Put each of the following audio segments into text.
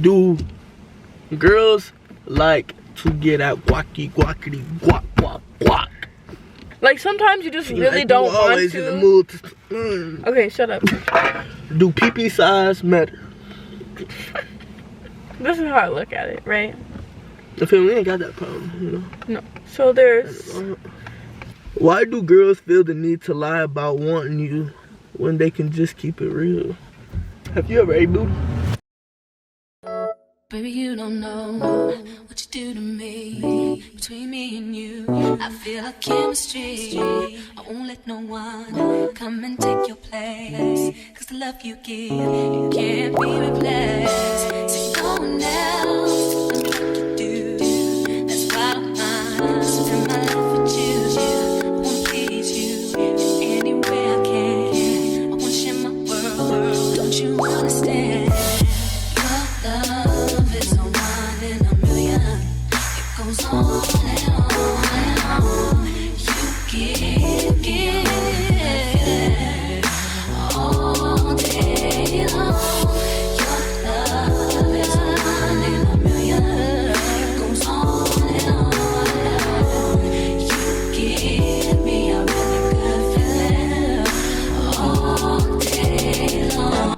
Do girls like to get out guacky guackity guac guac guac? Like sometimes you just really don't want always to. in the mood to Okay, shut up. Do pee-pee size matter? This is how I look at it, right? I feel we ain't got that problem, you know. No. So there's. Why do girls feel the need to lie about wanting you when they can just keep it real? Have you ever ate booty? Baby, you don't know what you do to me. Between me and you, I feel a chemistry. I won't let no one come and take your place. Cause the love you give, it can't be replaced. So no one else will do what you do. That's why I'm mine. Spend my life with you. I wanna please you in any way I can. I wanna share my world. Don't you understand? Your love is a one in a million. It goes on and on and on. You give all day long. Your love is a one in a million. It goes on and on and on. You give me a really good feeling all day long.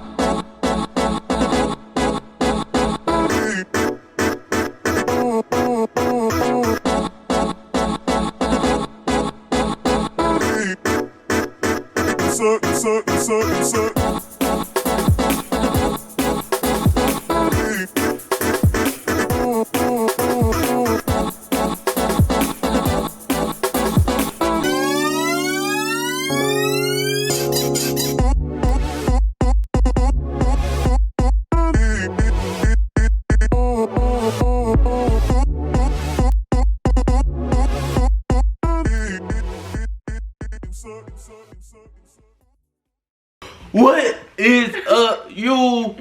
What is up, you?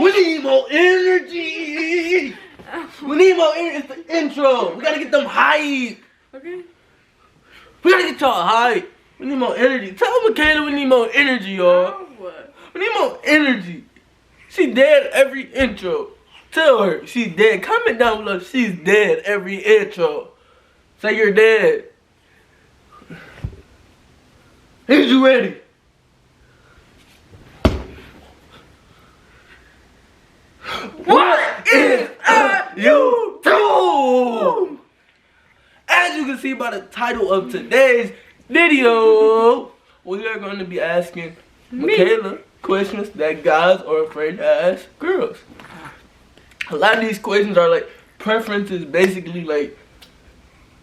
We need more energy. We need more energy. It's the intro. We gotta get them hype. Okay. We gotta get y'all hype. We need more energy. Tell Michaela we need more energy, y'all. Oh. We need more energy. She dead every intro. Tell her she's dead. Comment down below. She's dead every intro. Say you're dead. Is you ready? What is up, YouTube? As you can see by the title of today's video, we are going to be asking Michaela questions that guys are afraid to ask girls. A lot of these questions are like preferences, basically like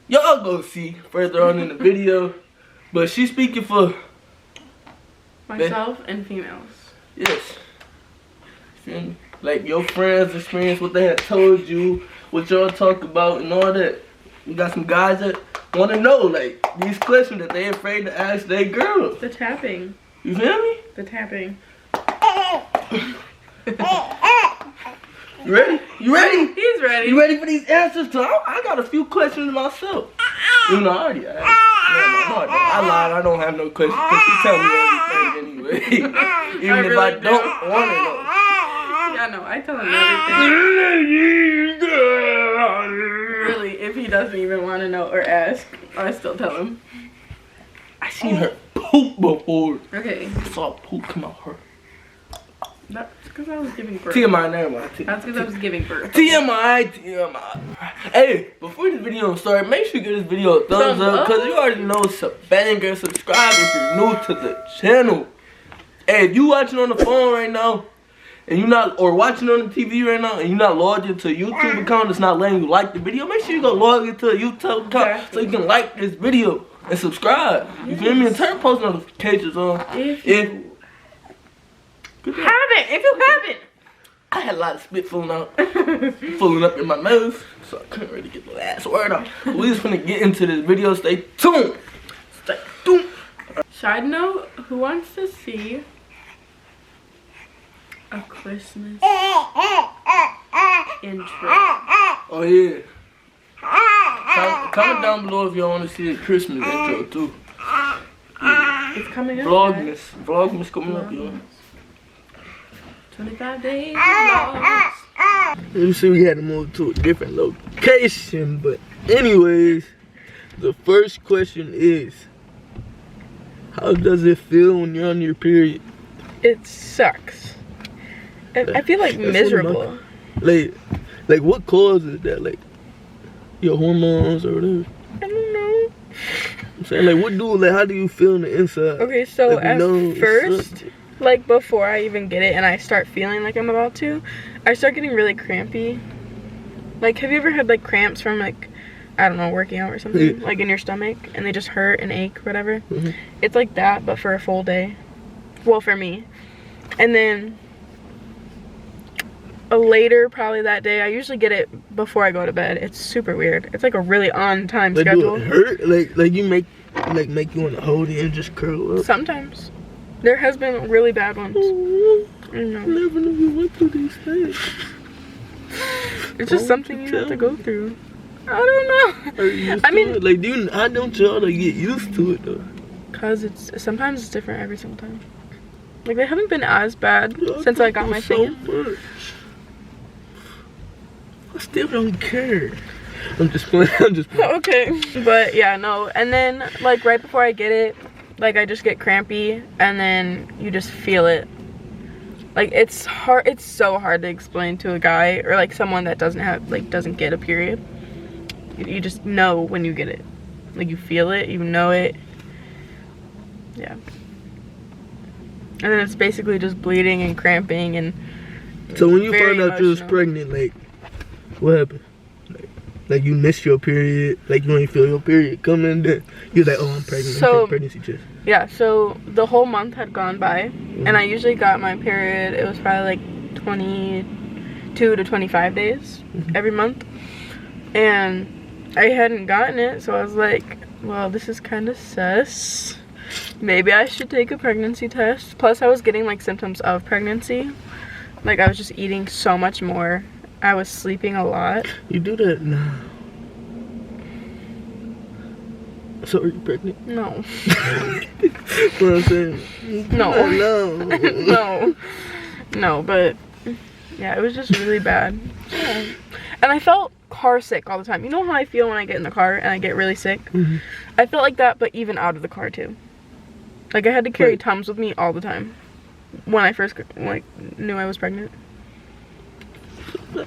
y'all go see further on in the video. But she's speaking for Myself and females. yes. Feel me? Like your friends' experience, what they had told you, what y'all talk about and all that. We got some guys that want to know like these questions that they afraid to ask their girls. The tapping. You feel me? The tapping. You ready? You ready? He's ready. You ready for these answers? Cause I got a few questions myself. You know, I already asked. No, I lied. I don't have no questions because she tell me everything anyway. Even if I don't want to know. Yeah, no, I tell him everything. Really, if he doesn't even want to know or ask, I still tell him. I seen her poop before. Okay. I saw poop come out her. That's because I was giving birth. TMI, never mind. That's because I was giving birth. TMI. Hey, before this video starts, make sure you give this video a thumbs up because you already know it's a banger. Subscribe if you're new to the channel. Hey, if you watching on the phone right now and you not, or watching on the TV right now and you're not logged into a YouTube account that's not letting you like the video, make sure you go log into a YouTube account so you can like this video and subscribe. You feel me? And turn post notifications on. If you haven't. I had a lot of spit fooling up in my mouth, so I couldn't really get the last word out. But we just finna get into this video. Stay tuned. Stay tuned. Side note, who wants to see a Christmas intro? Oh yeah. Comment down below if you want to see the Christmas intro too. It's coming up. Vlogmas coming up, yo. 25 days. Vlogs. You see, we had to move to a different location, but anyways, the first question is, how does it feel when you're on your period? It sucks. I feel like miserable. Like what causes that? Like your hormones or whatever? I don't know. I'm saying, like, how do you feel on the inside? Okay, so like, at first, like before I even get it and I start feeling like I'm about to, I start getting really crampy. Like, have you ever had like cramps from like, I don't know, working out or something? Like in your stomach and they just hurt and ache, whatever. It's like that, but for a full day. Well, for me. And then later, probably that day, I usually get it before I go to bed. It's super weird. It's like a really on time schedule. Do it hurt? Like you make you want to hold it and just curl up? Sometimes. There has been really bad ones. I never knew you went through these things. It's just something you have to go through. I don't know. I mean, like, how don't y'all get used to it though? Cause sometimes it's different every single time. Like, they haven't been as bad since I got my thing. I still don't care. I'm just playing. Okay. But yeah, no. And then like right before I get it, like I just get crampy and then you just feel it. Like it's hard. It's so hard to explain to a guy or like someone that doesn't get a period. You just know when you get it. Like you feel it, you know it. Yeah. And then it's basically just bleeding and cramping and. So when you found out you was pregnant, like, what happened? Like you missed your period, like you ain't feel your period coming, then you're like, oh, I'm pregnant. So, I'm pregnancy test. Yeah, so the whole month had gone by, and I usually got my period, it was probably like 22 to 25 days every month. And I hadn't gotten it, so I was like, well, this is kind of sus. Maybe I should take a pregnancy test. Plus, I was getting like symptoms of pregnancy. Like, I was just eating so much more. I was sleeping a lot. You do that now. So are you pregnant? No. What I'm saying? No. No. No, but yeah, it was just really bad. Yeah. And I felt car sick all the time. You know how I feel when I get in the car and I get really sick? I felt like that, but even out of the car too. Like I had to carry Tums with me all the time when I first knew I was pregnant. Are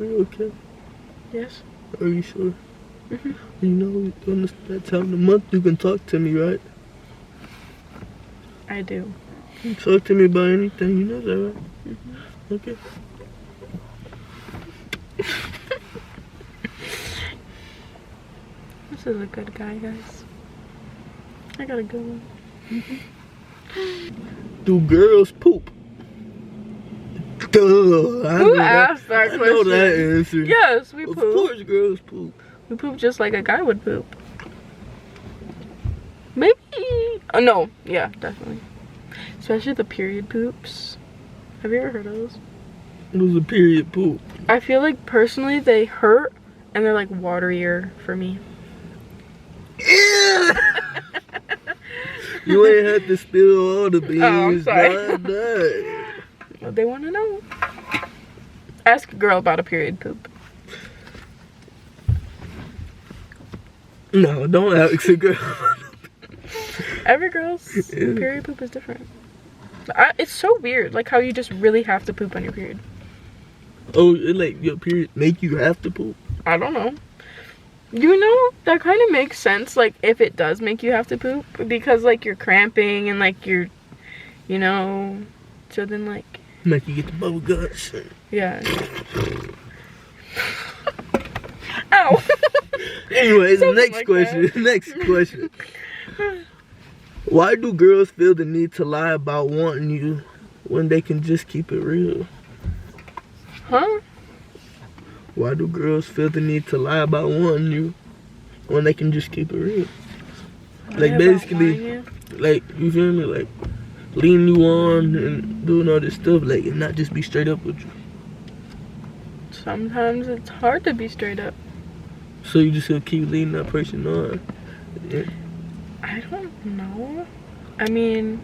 you okay? Yes. Are you sure? You know, on that time of the month you can talk to me, right? I do. You can talk to me about anything, you know that, right? Okay. This is a good guy, guys. I got a good one. Do girls poop? Duh, Who asked that question? I know that answer. Yes, we poop. Of course girls poop. We poop just like a guy would poop. Maybe. Oh, no. Yeah, definitely. Especially the period poops. Have you ever heard of those? It was a period poop. I feel like personally they hurt and they're like waterier for me. You ain't had to spill all the beans. Oh, I'm sorry. Well, they want to know. Ask a girl about a period poop. No, don't ask a girl. Every girl's period poop is different. It's so weird, like how you just really have to poop on your period. Oh, like your period make you have to poop? I don't know. You know, that kind of makes sense, like if it does make you have to poop, because like you're cramping and like you're, you know, so then like make you get the bubble guts. Yeah. Ow. Anyways, next question. Why do girls feel the need to lie about wanting you when they can just keep it real? Huh? Why do girls feel the need to lie about wanting you when they can just keep it real? Like basically, like, you feel me? Like leading you on and doing all this stuff, like, and not just be straight up with you. Sometimes it's hard to be straight up. So you just gonna keep leading that person on? Yeah. I don't know. I mean,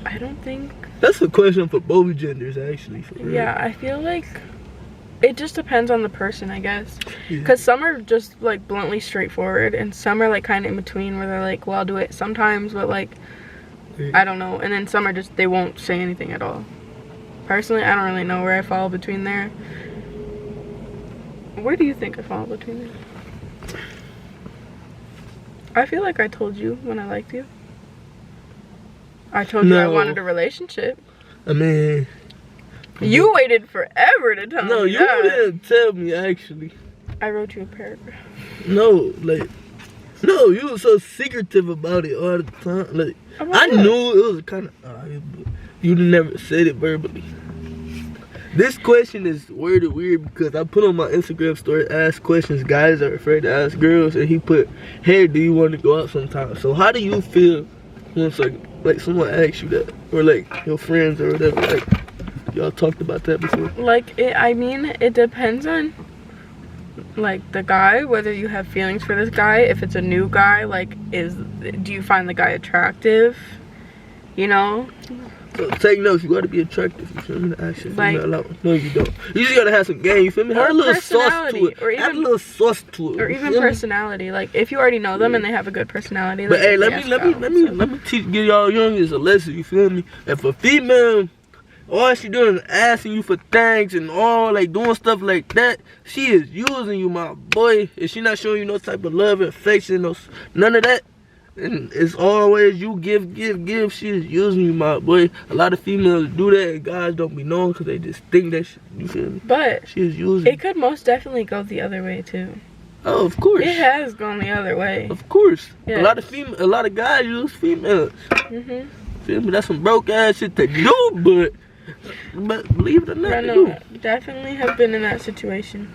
I don't think. That's a question for both genders, actually. For real. Yeah, I feel like it just depends on the person, I guess. Because some are just like bluntly straightforward, and some are like kind of in between where they're like, well, I'll do it sometimes, but like, I don't know. And then some are just, they won't say anything at all. Personally, I don't really know where I fall between there. Where do you think I fall between there? I feel like I told you when I liked you. I told you I wanted a relationship. I mean, you waited forever to tell me. No, you didn't tell me, actually. I wrote you a paragraph. No, like, no, you were so secretive about it all the time. Like, I knew it was kind of, you never said it verbally. This question is worded weird because I put on my Instagram story, ask questions guys are afraid to ask girls, and he put, hey, do you want to go out sometime? So how do you feel once like someone asks you that, or like your friends or whatever? Like, y'all talked about that before? Like, I mean, it depends on like the guy, whether you have feelings for this guy. If it's a new guy, like, do you find the guy attractive? You know? So take notes, you gotta be attractive, you feel me? To ask you, like, no, you don't. You just gotta have some game, you feel me? Have a little sauce to it. Add a little sauce to it. Or even personality. Like, if you already know them and they have a good personality. But like, hey, let me teach, give y'all youngins a lesson, you feel me? If a female, all she doing is asking you for things and all, like, doing stuff like that, she is using you, my boy. If she not showing you no type of love and affection, none of that, and it's always you give, she is using you, my boy. A lot of females do that and guys don't be knowing because they just think that shit, you feel me? But she is using. It could most definitely go the other way too. Oh, of course. It has gone the other way. Of course. Yeah. A lot of guys use females. Feel me? That's some broke ass shit to do, but believe it or not, I know, definitely have been in that situation.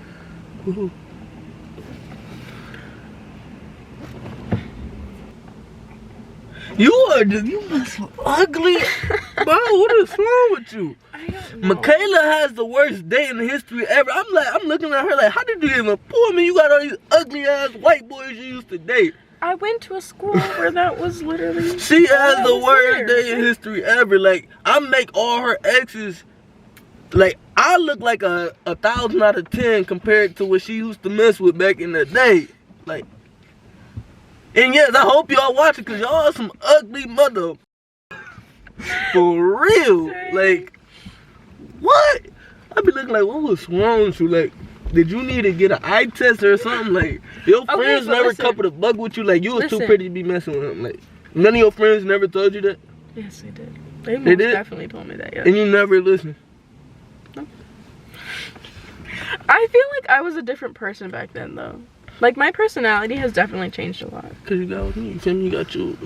You are so ugly. Bro, what is wrong with you? I don't know. Michaela has the worst day in history ever. I'm looking at her like, how did you even pull me? You got all these ugly ass white boys you used to date. I went to a school where that was literally. She has the worst day in history ever. Like, I make all her exes, like, I look like a 1,000 out of 10 compared to what she used to mess with back in the day. Like, and yes, I hope y'all watching because y'all are some ugly mother. For real. Like, what? I be looking like, what was wrong with you? Like, did you need to get an eye test or something? Like, your friends never coupled a bug with you? Like, you was too pretty to be messing with them. Like, none of your friends never told you that? Yes, they did. They most definitely told me that, yeah. And you never listened? No. I feel like I was a different person back then, though. Like, my personality has definitely changed a lot. Cause you got with me, you feel me? You got you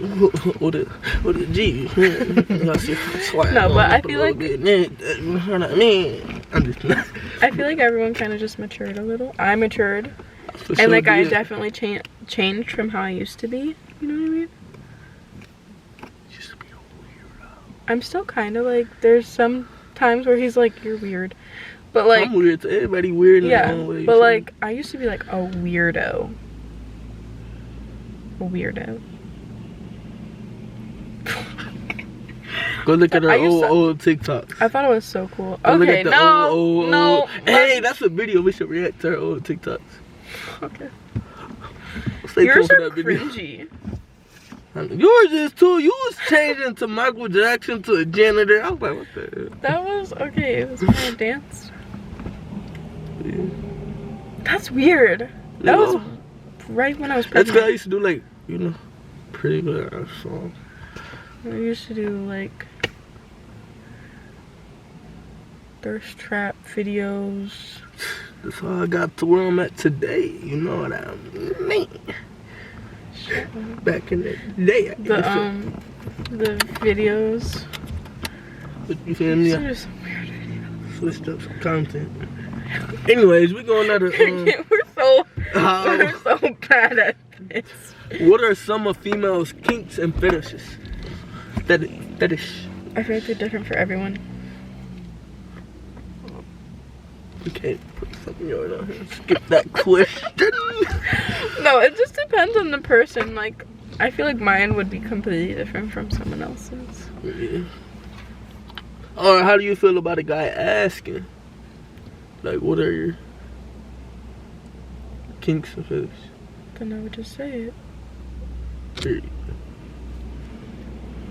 with a G. No, but I feel like I'm just not. I feel like everyone kind of just matured a little. I matured, and sure, like I definitely changed from how I used to be. You know what I mean? Used to be a weirdo. I'm still kind of like. There's some times where he's like, "You're weird." But like, I'm weird to everybody, weird in their own way. But like, I used to be like a weirdo. Go look at her old TikToks. I thought it was so cool. Okay, no. Hey, that's a video. We should react to her old TikToks. Okay. Yours are cringy. Yours is too. You was changing to Michael Jackson to a janitor. I was like, what the hell? That was okay. It was when I danced. Yeah. That's weird. That was right when I was pregnant. That's because I used to do like, you know, pretty good songs. I used to do like thirst trap videos. That's how I got to where I'm at today. You know what I mean? Back in the day. The videos. You feel me? Those are some weird videos. Switched up some content. Anyways, we're going to we're so bad at this. What are some of females' kinks and fetishes? Fetish. I feel like they're different for everyone. You can't put something yours on here. Skip that question. No, it just depends on the person. Like, I feel like mine would be completely different from someone else's. Yeah. Or how do you feel about a guy asking? Like, what are your kinks and fetishes? Then I would just say it. Period.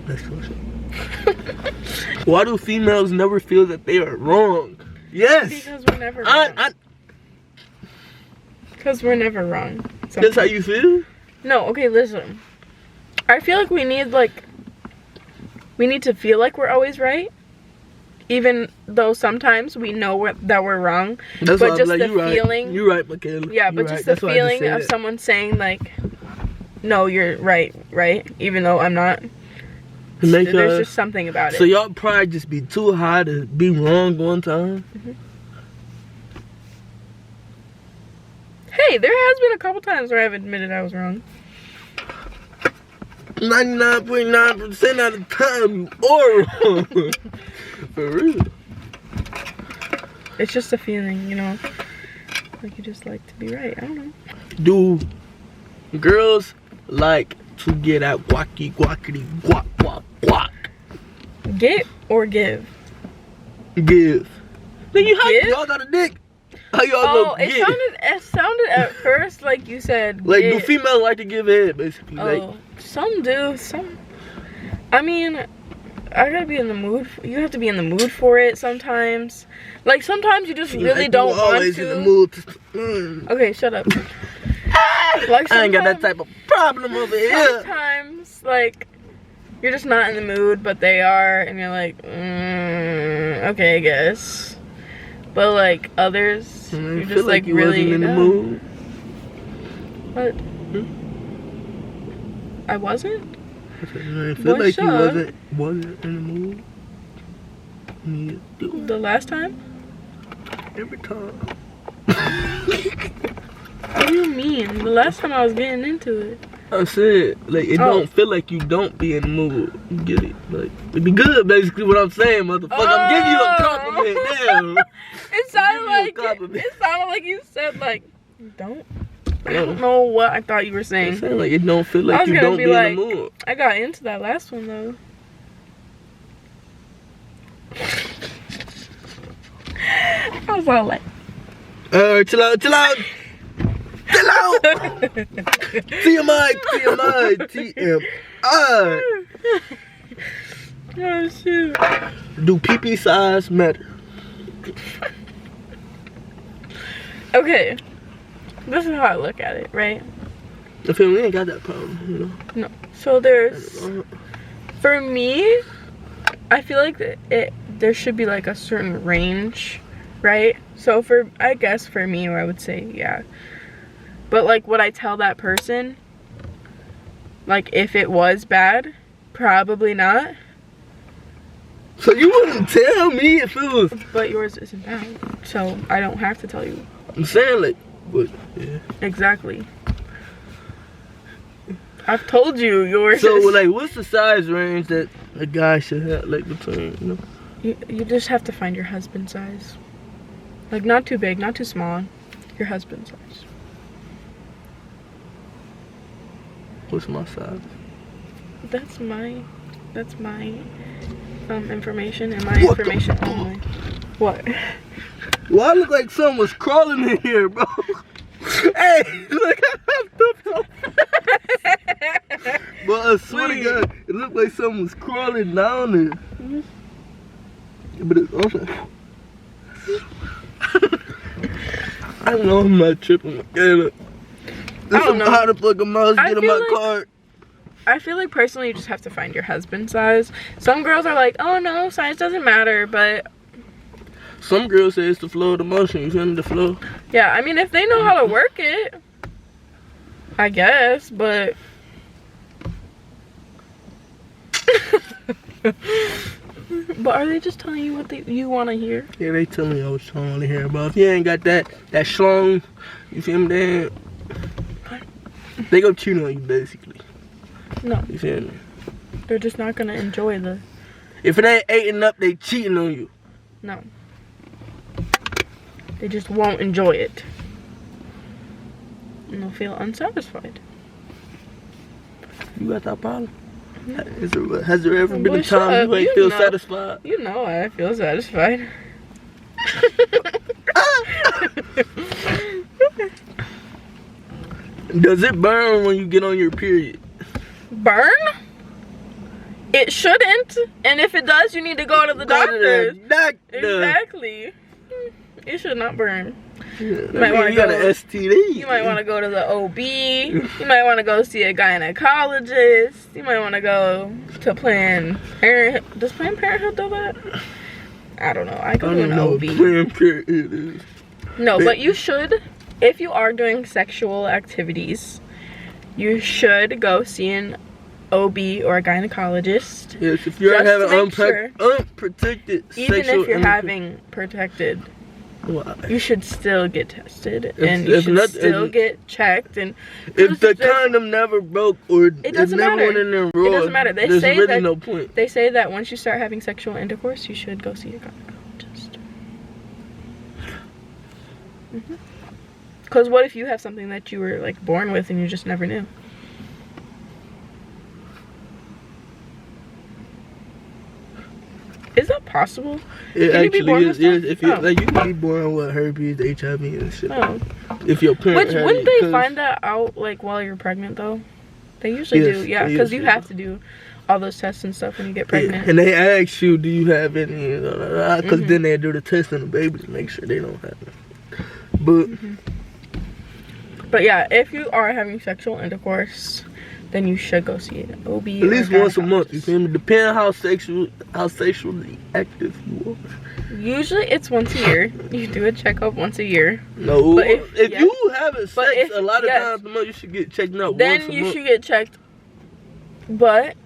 Next question. Why do females never feel that they are wrong? Yes. Because we're never wrong. Because we're never wrong. That's how you feel? No, okay, listen. I feel like we need to feel like we're always right. Even though sometimes we know that we're wrong. That's but just like, the feeling. You're right, Michaela. Yeah, but just the feeling of someone saying like, no, you're right, even though I'm not. There's just something about it. So y'all probably just be too high to be wrong one time? Mm-hmm. Hey, there has been a couple times where I've admitted I was wrong. 99.9% of the time you are wrong. For real. It's just a feeling, you know? Like you just like to be right. I don't know. Do girls like to get at guacky guackity guac guac guac? Get or give? Give. Nigga, how Give? y'all got a dick? How y'all Oh, get? it sounded at first like you said like, get. do females like to give head, basically? Oh, like, some do. Some. I mean, I gotta be in the mood. You have to be in the mood for it sometimes. Like sometimes you just really like, don't want always to. In the mood to Okay, shut up. Like I ain't got that type of problem over here. Sometimes, like, you're just not in the mood, but they are, and you're like, okay, I guess. But like others, you're just like you really wasn't in the mood. What? I wasn't? I feel like you wasn't in the mood. The last time? Every time. What do you mean? The last time I was getting into it. I said, like, it don't feel like you don't be in the mood. You get it? Like, it be good, basically, what I'm saying, motherfucker. I'm giving you a compliment. Damn. It sounded like you said, like, don't. I don't know what I thought you were saying. I'm saying, like, it don't feel like you don't be in the mood. I got into that last one, though. I was all like, chill out. Chill out. TMI. Oh, shoot. Do pee-pee size matter? Okay. This is how I look at it, right? I feel we ain't got that problem, you know? No. So there's, for me, I feel like there should be like a certain range, right? So I guess for me, I would say, yeah. But like, would I tell that person, like, if it was bad? Probably not. So you wouldn't tell me if it was... But yours isn't bad, so I don't have to tell you. I'm saying, like, but, yeah. Exactly. I've told you yours. So, like, what's the size range that a guy should have, like, between, you know? You just have to find your husband's size. Like, not too big, not too small. Your husband's size. What's my size? That's my information and my information only. What? Well, I look like someone was crawling in here, bro. Hey, look, I have But I swear to God, it looked like someone was crawling down there. Mm-hmm. But it's also... I don't know, I'm not tripping. Okay, look. I don't know. How the fuck a mouse get in my card? I feel like personally you just have to find your husband's size. Some girls are like, oh no, size doesn't matter, but... Some girls say it's the flow of the motion, you feel me, the flow? Yeah, I mean, if they know how to work it, I guess, but... But are they just telling you what you want to hear? Yeah, they tell me what I want to hear about. If you ain't got that schlong, you feel me, then they go cheat on you, basically. No. You feel me? They're just not going to enjoy the... If it ain't 8 and up, they cheating on you. No. They just won't enjoy it. And they'll feel unsatisfied. You got that problem? Has there ever been a time you ain't feel satisfied? You know I feel satisfied. Does it burn when you get on your period? Burn? It shouldn't. And if it does, you need to go to the doctor. Exactly. It should not burn. You might want to go to STD. You might want to go to the OB. You might want to go see a gynecologist. You might want to go to Planned Parenthood. Does Planned Parenthood do that? I don't know. I go to an OB. Planned Parenthood is. No, but you should, if you are doing sexual activities, you should go see an OB or a gynecologist. Yes, if you're having unprotected even sexual if you're having protected, you should still get tested and you should still get checked. And if the condom never broke or it never went in there raw, it doesn't matter. There's really no point. They say that once you start having sexual intercourse, you should go see a gynecologist. Because what if you have something that you were like born with and you just never knew? Is that possible? It actually is. Yes, if you like, you can be born with herpes, HIV, and shit. Oh. If your parents wouldn't they find that out like while you're pregnant though? They usually do, yeah, because you have to do all those tests and stuff when you get pregnant. Yeah. And they ask you, do you have any? Because then they do the test on the baby to make sure they don't have it. But yeah, if you are having sexual intercourse, then you should go see an OB. At least once a month, you feel me? Depending how sexually active you are. Usually it's once a year. You do a checkup once a year. No, but if you having sex a lot of times a month, you should get checked out once a month. Then you should get checked. But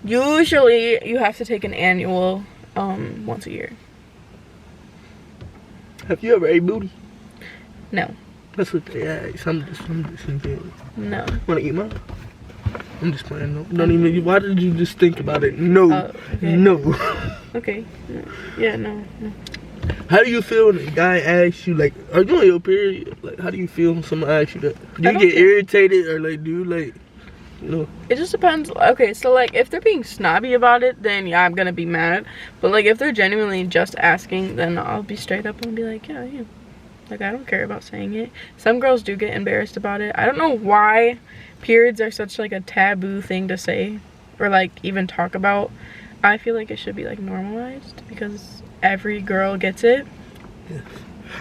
usually you have to take an annual once a year. Have you ever ate booty? No. That's what they ask. I'm just thinking. No. Wanna eat mine? I'm just playing. No. Don't even. Why did you just think about it? No. Okay. No. Okay. Yeah. No. How do you feel when a guy asks you, like, are you on your period? Like, how do you feel when someone asks you that? Do you get irritated or like, do you like, you know? It just depends. Okay, so like, if they're being snobby about it, then yeah, I'm gonna be mad. But like, if they're genuinely just asking, then I'll be straight up and be like, yeah. Like, I don't care about saying it. Some girls do get embarrassed about it. I don't know why periods are such like a taboo thing to say or like even talk about. I feel like it should be like normalized because every girl gets it. Yes.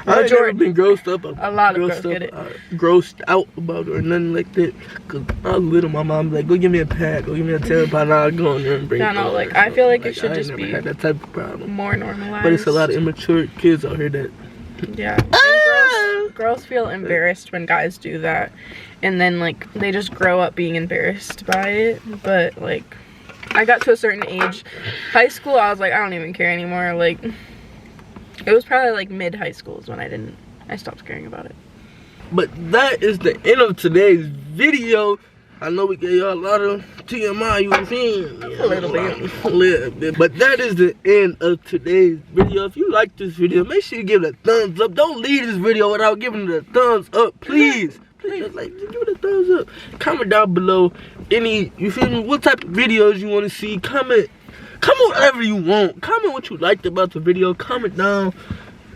I ain't never been grossed up. A lot of girls get it. Grossed out about it or nothing like that. Cause I was little, my mom was like, go give me a pad, go give me a tampon, I'll go in there and break it. No, like I feel like it should just be had that type of problem. More normalized. But it's a lot of immature kids out here that. Yeah. And girls feel embarrassed when guys do that. And then like they just grow up being embarrassed by it. But like I got to a certain age. High school, I was like, I don't even care anymore. Like it was probably like mid-high school is when I stopped caring about it. But that is the end of today's video. I know we gave y'all a lot of TMI, you know what I'm saying? Yeah, a little bit. But that is the end of today's video. If you like this video, make sure you give it a thumbs up. Don't leave this video without giving it a thumbs up, please. Please, like, give it a thumbs up. Comment down below any, you feel me, what type of videos you want to see. Comment whatever you want. Comment what you liked about the video. Comment down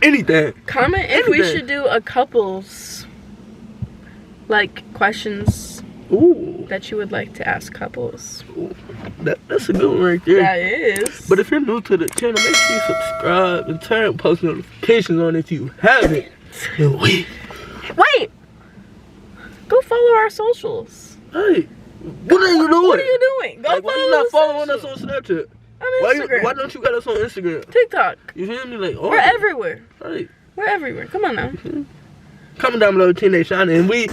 anything. Comment if we should do a couples, like, questions. Ooh. That you would like to ask couples. Ooh. That's a good one right there. That is. But if you're new to the channel, make sure you subscribe and turn post notifications on if you haven't. And wait. Go follow our socials. Hey, what are you doing? What are you doing? Go follow us. Why you not following us on Snapchat? On Instagram. Why don't you got us on Instagram? TikTok. You feel me? Like, we're everywhere. Hey. We're everywhere. Come on now. Comment down below, Teenage Shiny, and we.